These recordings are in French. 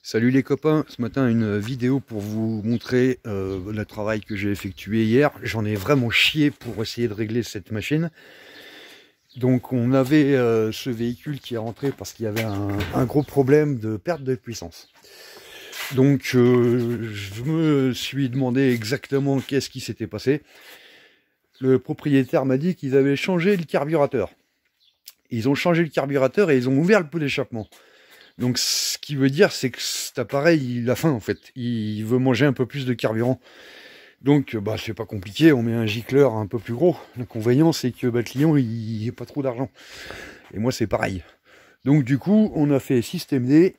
Salut les copains, ce matin une vidéo pour vous montrer le travail que j'ai effectué hier. J'en ai vraiment chié pour essayer de régler cette machine. Donc on avait ce véhicule qui est rentré parce qu'il y avait un gros problème de perte de puissance. Donc je me suis demandé exactement qu'est-ce qui s'était passé. Le propriétaire m'a dit qu'ils avaient changé le carburateur. Ils ont changé le carburateur et ils ont ouvert le pot d'échappement. Donc ce qui veut dire c'est que cet appareil il a faim en fait, il veut manger un peu plus de carburant. Donc bah c'est pas compliqué, on met un gicleur un peu plus gros. L'inconvénient c'est que le client il n'a pas trop d'argent. Et moi c'est pareil. Donc du coup on a fait système D.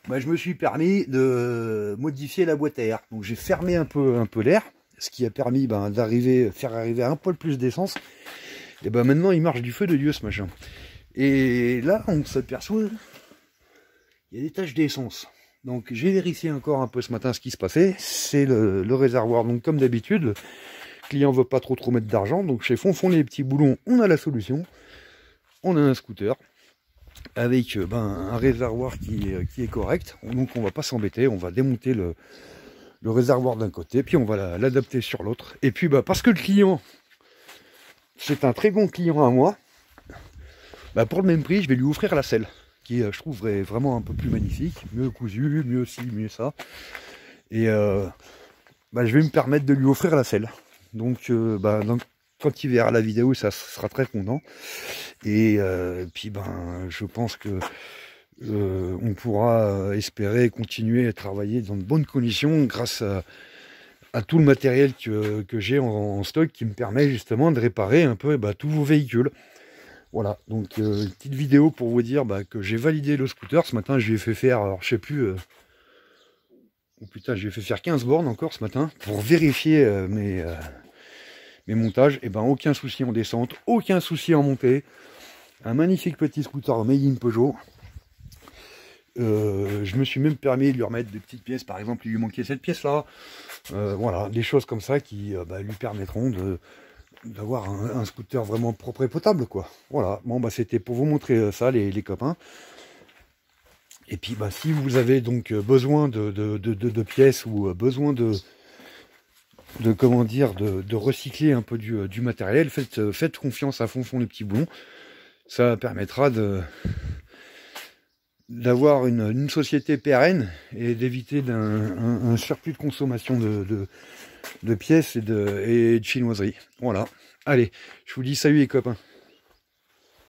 Bah, je me suis permis de modifier la boîte à air. Donc j'ai fermé un peu l'air, ce qui a permis faire arriver un peu plus d'essence. Et ben maintenant il marche du feu de Dieu ce machin. Et là on s'aperçoit il y a des taches d'essence. Donc j'ai vérifié encore un peu ce matin ce qui se passait. C'est le réservoir. Donc comme d'habitude, le client veut pas trop mettre d'argent. Donc chez Fonfon les petits boulons, on a la solution. On a un scooter avec un réservoir qui est correct. Donc on va pas s'embêter. On va démonter le réservoir d'un côté, puis on va l'adapter sur l'autre. Et puis parce que le client, c'est un très bon client à moi, pour le même prix, je vais lui offrir la selle. Qui je trouverais vraiment un peu plus magnifique, mieux cousu, mieux ci, mieux ça. Et je vais me permettre de lui offrir la selle. Donc, quand il verra la vidéo, ça sera très content. Et puis je pense que on pourra espérer continuer à travailler dans de bonnes conditions grâce à tout le matériel que j'ai en stock qui me permet justement de réparer un peu tous vos véhicules. Voilà, donc une petite vidéo pour vous dire que j'ai validé le scooter. Ce matin, je lui ai fait faire, alors je sais plus, oh putain, je lui ai fait faire 15 bornes encore ce matin pour vérifier mes montages. Et aucun souci en descente, aucun souci en montée. Un magnifique petit scooter made in Peugeot. Je me suis même permis de lui remettre des petites pièces, par exemple, il lui manquait cette pièce-là. Voilà, des choses comme ça qui lui permettront d'avoir un scooter vraiment propre et potable, quoi. Voilà, bon c'était pour vous montrer ça les copains. Et puis si vous avez donc besoin de pièces ou besoin de recycler un peu du matériel, faites confiance à Fonfon les petits boulons. Ça permettra d'avoir une société pérenne et d'éviter un surplus de consommation de pièces et de chinoiseries. Voilà. Allez, je vous dis salut les copains.